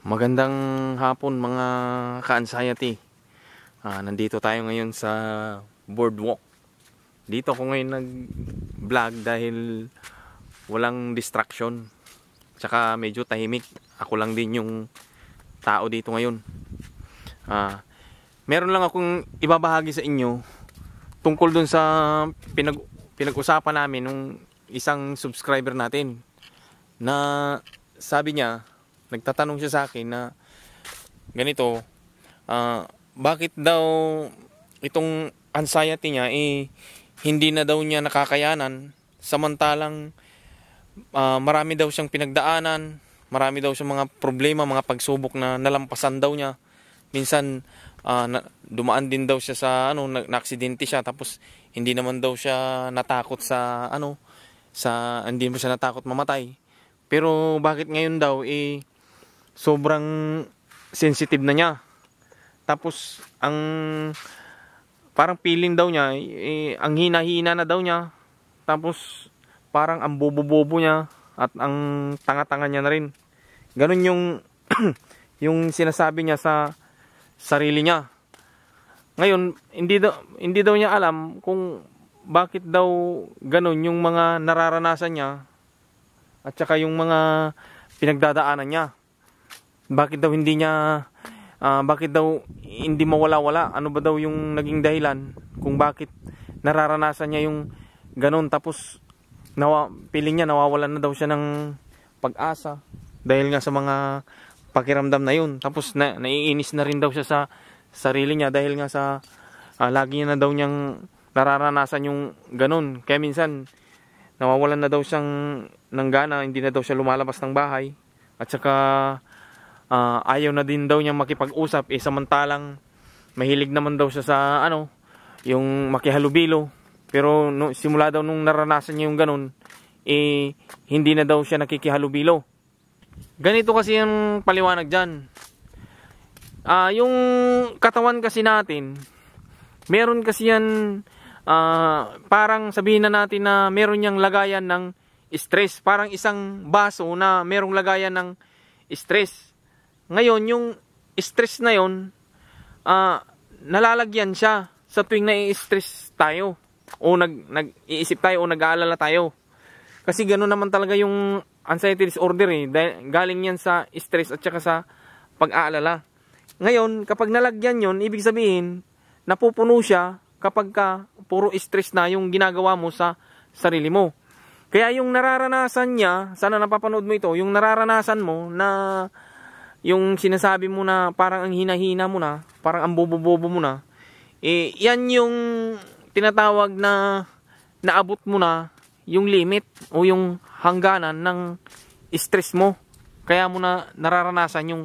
Magandang hapon mga ka-anxiety. Nandito tayo ngayon sa boardwalk. Dito ako ngayon nag-vlog dahil walang distraction. Tsaka medyo tahimik. Ako lang din yung tao dito ngayon. Meron lang akong ibabahagi sa inyo tungkol dun sa pinag-usapan namin nung isang subscriber natin na sabi niya, nagtatanong siya sa akin na ganito, bakit daw itong anxiety niya hindi na daw niya nakakayanan, samantalang marami daw siyang pinagdaanan, marami daw siyang mga problema, mga pagsubok na nalampasan daw niya. Minsan dumaan din daw siya sa na-aksidente siya, tapos hindi naman daw siya natakot hindi mo siya natakot mamatay. Pero bakit ngayon daw sobrang sensitive na niya. Tapos parang feeling daw niya ang hina-hina na daw niya. Tapos parang ang bobo-bobo niya at ang tanga-tanga niya na rin. Ganun yung yung sinasabi niya sa sarili niya. Ngayon, hindi daw niya alam kung bakit daw ganun yung mga nararanasan niya at saka yung mga pinagdadaanan niya. Bakit daw hindi mawala-wala? Ano ba daw yung naging dahilan kung bakit nararanasan niya yung ganun? Tapos piling niya nawawalan na daw siya ng pag-asa dahil nga sa mga pakiramdam na yun. Tapos naiinis na rin daw siya sa sarili niya dahil nga sa lagi niya na daw niyang nararanasan yung ganun. Kaya minsan nawawalan na daw siyang ng gana, hindi na daw siya lumalabas ng bahay. At saka ayaw na din daw niyang makipag-usap, samantalang mahilig naman daw siya sa yung makihalubilo. Pero simula daw nung naranasan niya yung ganun, hindi na daw siya nakikihalubilo. Ganito kasi yung paliwanag dyan. Yung katawan kasi natin, meron kasi yan, parang sabihin na natin na meron niyang lagayan ng stress. Parang isang baso na merong lagayan ng stress. Ngayon, yung stress na yun, nalalagyan siya sa tuwing nai-stress tayo o nag-iisip tayo o nag-aalala tayo. Kasi gano'n naman talaga yung anxiety disorder galing yan sa stress at saka sa pag-aalala. Ngayon, kapag nalagyan yon, ibig sabihin, napupuno siya kapag puro stress na yung ginagawa mo sa sarili mo. Kaya yung nararanasan niya, sana napapanood mo ito, yung nararanasan mo na yung sinasabi mo na parang ang hina-hina mo na, parang ang bobo-bobo mo na, yan yung tinatawag na naabot mo na yung limit o yung hangganan ng stress mo. Kaya mo na nararanasan yung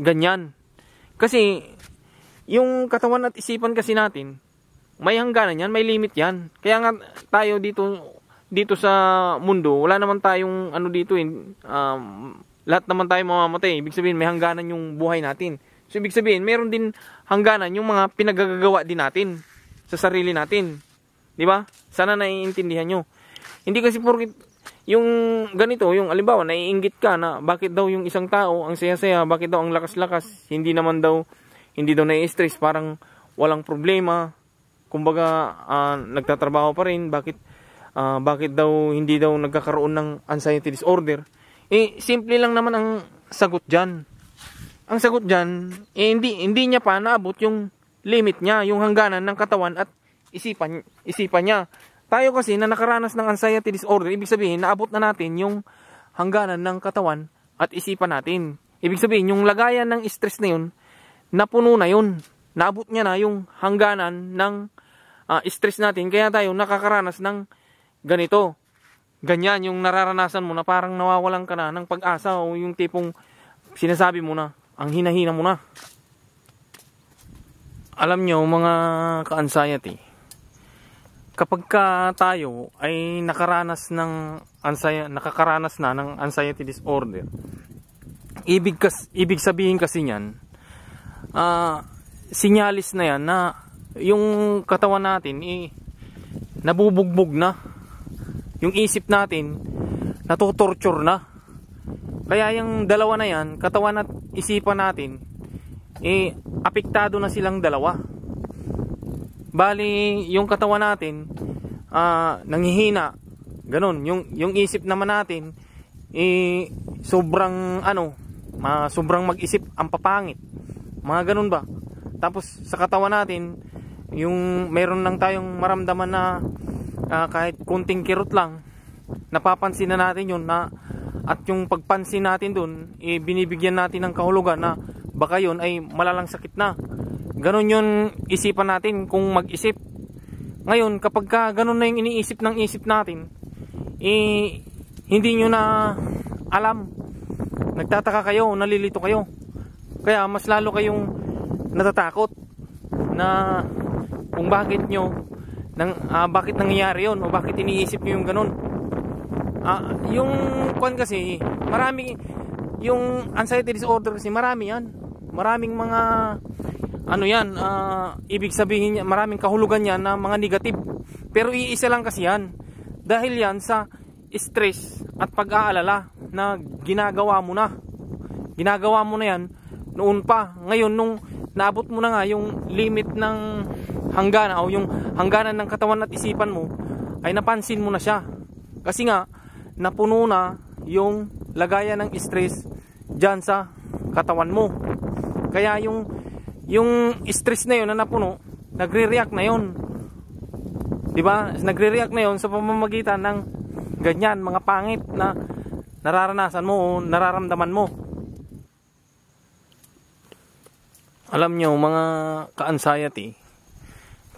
ganyan. Kasi yung katawan at isipan kasi natin, may hangganan yan, may limit yan. Kaya nga tayo dito sa mundo, wala naman tayong lahat naman tayo mamamatay. Ibig sabihin may hangganan yung buhay natin. So ibig sabihin meron din hangganan yung mga pinagagagawa din natin sa sarili natin. 'Di ba? Sana naiintindihan nyo. Hindi kasi porket yung ganito, yung halimbawa naiinggit ka na bakit daw yung isang tao ang saya-saya, bakit daw ang lakas-lakas, hindi daw nai-stress, parang walang problema. Kumbaga nagtatrabaho pa rin, bakit daw hindi daw nagkakaroon ng anxiety disorder? Simple lang naman ang sagot dyan. Ang sagot dyan, hindi niya pa naabot yung limit niya, yung hangganan ng katawan at isipan niya. Tayo kasi na nakaranas ng anxiety disorder, ibig sabihin, naabot na natin yung hangganan ng katawan at isipan natin. Ibig sabihin, yung lagayan ng stress na yun, napuno na yun. Naabot niya na yung hangganan ng stress natin, kaya tayo nakakaranas ng ganito. Ganyan yung nararanasan mo na parang nawawalan ka na ng pag-asa o yung tipong sinasabi mo na, ang hina-hina mo na. Alam nyo mga ka-anxiety, kapag tayo ay nakakaranas na ng anxiety disorder, ibig sabihin kasi niyan, sinyalis na yan na yung katawan natin nabubugbog na. Yung isip natin natotorture na. Kaya yung dalawa na yan, katawan at isipan natin, apektado na silang dalawa. Bali, yung katawan natin, nanghihina. Ganon. Yung isip naman natin, sobrang sobrang mag-isip ang papangit. Mga ganun ba? Tapos sa katawan natin, yung meron lang tayong maramdaman na kahit kunting kirot lang, napapansin na natin yun at yung pagpansin natin dun, binibigyan natin ng kahulugan na baka yun ay malalang sakit na. Ganon yun isipan natin kung mag-isip. Ngayon, kapag ganon na yung iniisip ng isip natin, hindi nyo na alam. Nagtataka kayo, nalilito kayo. Kaya mas lalo kayong natatakot na kung bakit bakit nangyayari yun o bakit iniisip nyo yung ganon. Yung kasi marami, yung anxiety disorder kasi marami yan, maraming mga ibig sabihin niya, maraming kahulugan yan na mga negative, pero iisa lang kasi yan, dahil yan sa stress at pag-aalala na ginagawa mo na yan noon pa. Ngayon nung naabot mo na nga yung limit ng hangganan o yung hangganan ng katawan at isipan mo, ay napansin mo na siya kasi nga napuno na yung lagayan ng stress dyan sa katawan mo. Kaya yung stress na yun na napuno, nagre-react na yun, diba? Nagre-react na yun sa pamamagitan ng ganyan, mga pangit na nararanasan mo o nararamdaman mo. Alam nyo mga ka-anxiety,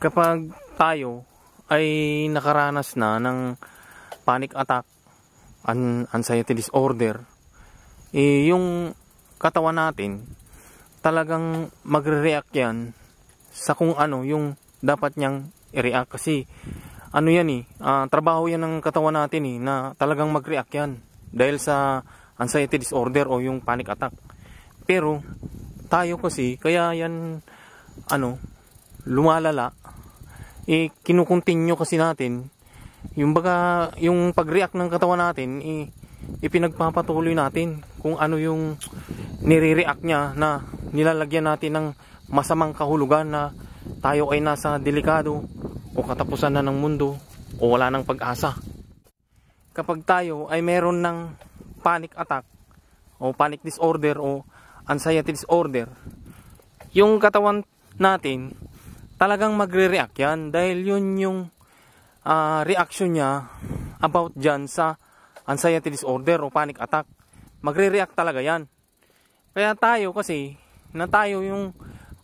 kapag tayo ay nakaranas na ng panic attack, anxiety disorder, yung katawan natin talagang magre-react yan sa kung ano yung dapat niyang i-react. Kasi trabaho yan ng katawan natin na talagang mag-react yan dahil sa anxiety disorder o yung panic attack. Pero tayo kasi kaya yan lumalala, kinukontinue kasi natin yung pag-react ng katawan natin, ipinagpapatuloy natin kung ano yung nire-react niya, na nilalagyan natin ng masamang kahulugan na tayo ay nasa delikado o katapusan na ng mundo o wala ng pag-asa. Kapag tayo ay meron ng panic attack o panic disorder o anxiety disorder, yung katawan natin talagang magre-react yan dahil yun yung reaction niya about dyan sa anxiety disorder o panic attack. Magre-react talaga yan. Kaya tayo kasi, na tayo yung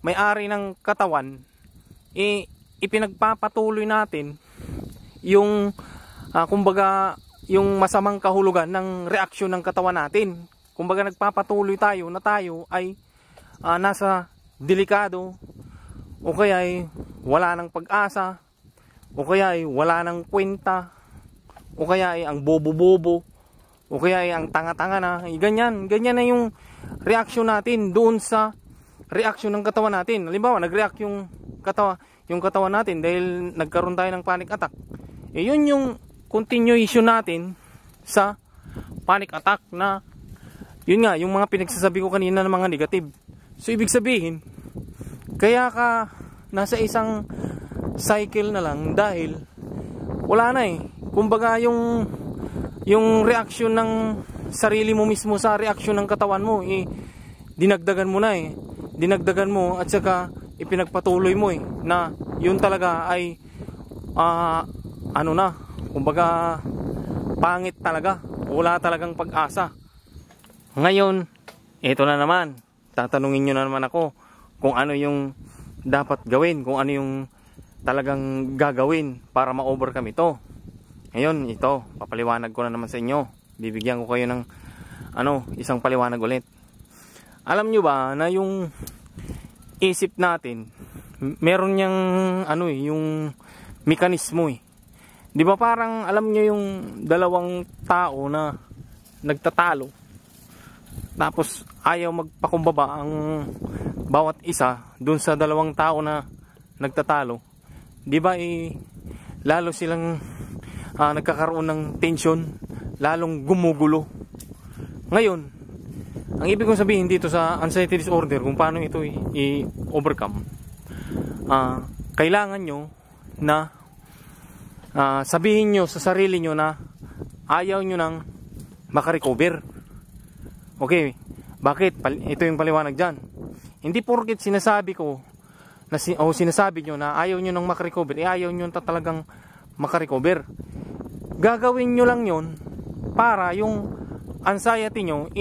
may-ari ng katawan, ipinagpapatuloy natin yung kumbaga yung masamang kahulugan ng reaksyon ng katawan natin. Kumbaga nagpapatuloy tayo na tayo ay nasa delikado, o kaya ay wala ng pag-asa, o kaya ay wala ng kwenta, o kaya ay ang bobo-bobo, o kaya ay ang tanga-tanga na. Ganyan na yung reaction natin doon sa reaction ng katawan natin. Halimbawa, nag-react yung katawan natin dahil nagkaroon tayo ng panic attack. Yun yung continuation natin sa panic attack, na yun nga, yung mga pinagsasabi ko kanina ng mga negative. So, ibig sabihin, kaya ka nasa isang cycle na lang dahil wala na kumbaga yung reaction ng sarili mo mismo sa reaction ng katawan mo, dinagdagan mo na dinagdagan mo, at saka ipinagpatuloy mo na yun talaga ay kumbaga pangit talaga, wala talagang pag-asa. Ngayon, ito na naman, tatanungin nyo na naman ako kung ano yung dapat gawin, kung ano yung talagang gagawin para ma-overcome ito. Ngayon, ito, papaliwanag ko na naman sa inyo. Bibigyan ko kayo ng isang paliwanag ulit. Alam nyo ba na yung isip natin, meron niyang yung mekanismo Di ba parang alam nyo yung dalawang tao na nagtatalo, tapos ayaw magpakumbaba ang bawat isa dun sa dalawang tao na nagtatalo. Di ba lalo silang nagkakaroon ng tension, lalong gumugulo. Ngayon, Ang ibig kong sabihin dito sa anxiety disorder, kung paano ito i-overcome, kailangan nyo na sabihin nyo sa sarili nyo na ayaw nyo nang makarecover. Okay, bakit? Ito yung paliwanag dyan. Hindi porket sinasabi ko sinasabi nyo na ayaw nyo nang makarecover, ayaw nyo talagang makarecover. Gagawin nyo lang yon para yung anxiety nyo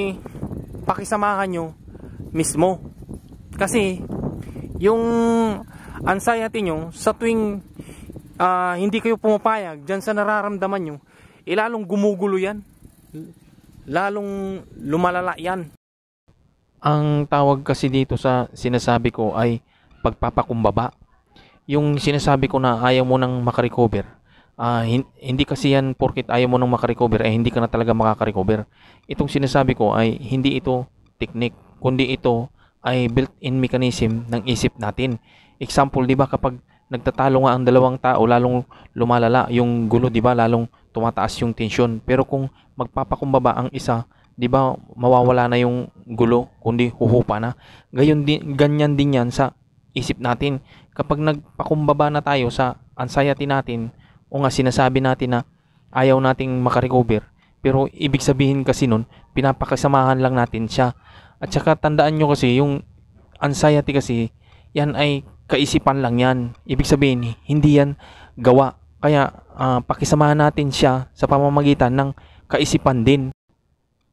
pakisamahan nyo mismo. Kasi yung anxiety nyo sa tuwing hindi kayo pumapayag dyan sa nararamdaman nyo, lalong gumugulo yan, lalong lumalala yan. Ang tawag kasi dito sa sinasabi ko ay pagpapakumbaba. Yung sinasabi ko na ayaw mo nang makarecover, hindi kasi yan porkit ayaw mo nang makarecover ay hindi ka na talaga makakarecover. Itong sinasabi ko ay hindi ito technique, kundi ito ay built-in mechanism ng isip natin. Example, di ba, kapag nagtatalo nga ang dalawang tao, lalong lumalala yung gulo, di ba, lalong tumataas yung tension. Pero kung magpapakumbaba ang isa, di ba, mawawala na yung gulo, kundi huhupa na. Ganyan din yan sa isip natin. Kapag nagpakumbaba na tayo sa anxiety natin, o nga sinasabi natin na ayaw nating makarecover, pero ibig sabihin kasi nun, pinapakasamahan lang natin siya. At saka tandaan nyo kasi, yung anxiety kasi, yan ay kaisipan lang yan. Ibig sabihin, hindi yan gawa. Kaya pakisamahan natin siya sa pamamagitan ng kaisipan din.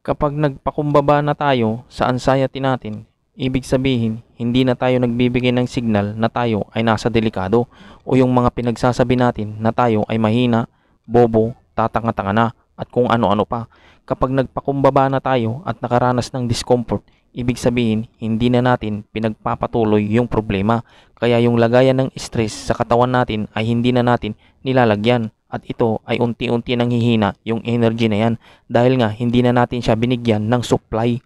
Kapag nagpakumbaba na tayo sa anxiety natin, ibig sabihin, hindi na tayo nagbibigay ng signal na tayo ay nasa delikado, o yung mga pinagsasabi natin na tayo ay mahina, bobo, tatanga-tanga na, at kung ano-ano pa. Kapag nagpakumbaba na tayo at nakaranas ng discomfort, ibig sabihin, hindi na natin pinagpapatuloy yung problema. Kaya yung lagayan ng stress sa katawan natin ay hindi na natin nilalagyan. At ito ay unti-unti nang hihina yung energy na yan. Dahil nga, hindi na natin siya binigyan ng supply.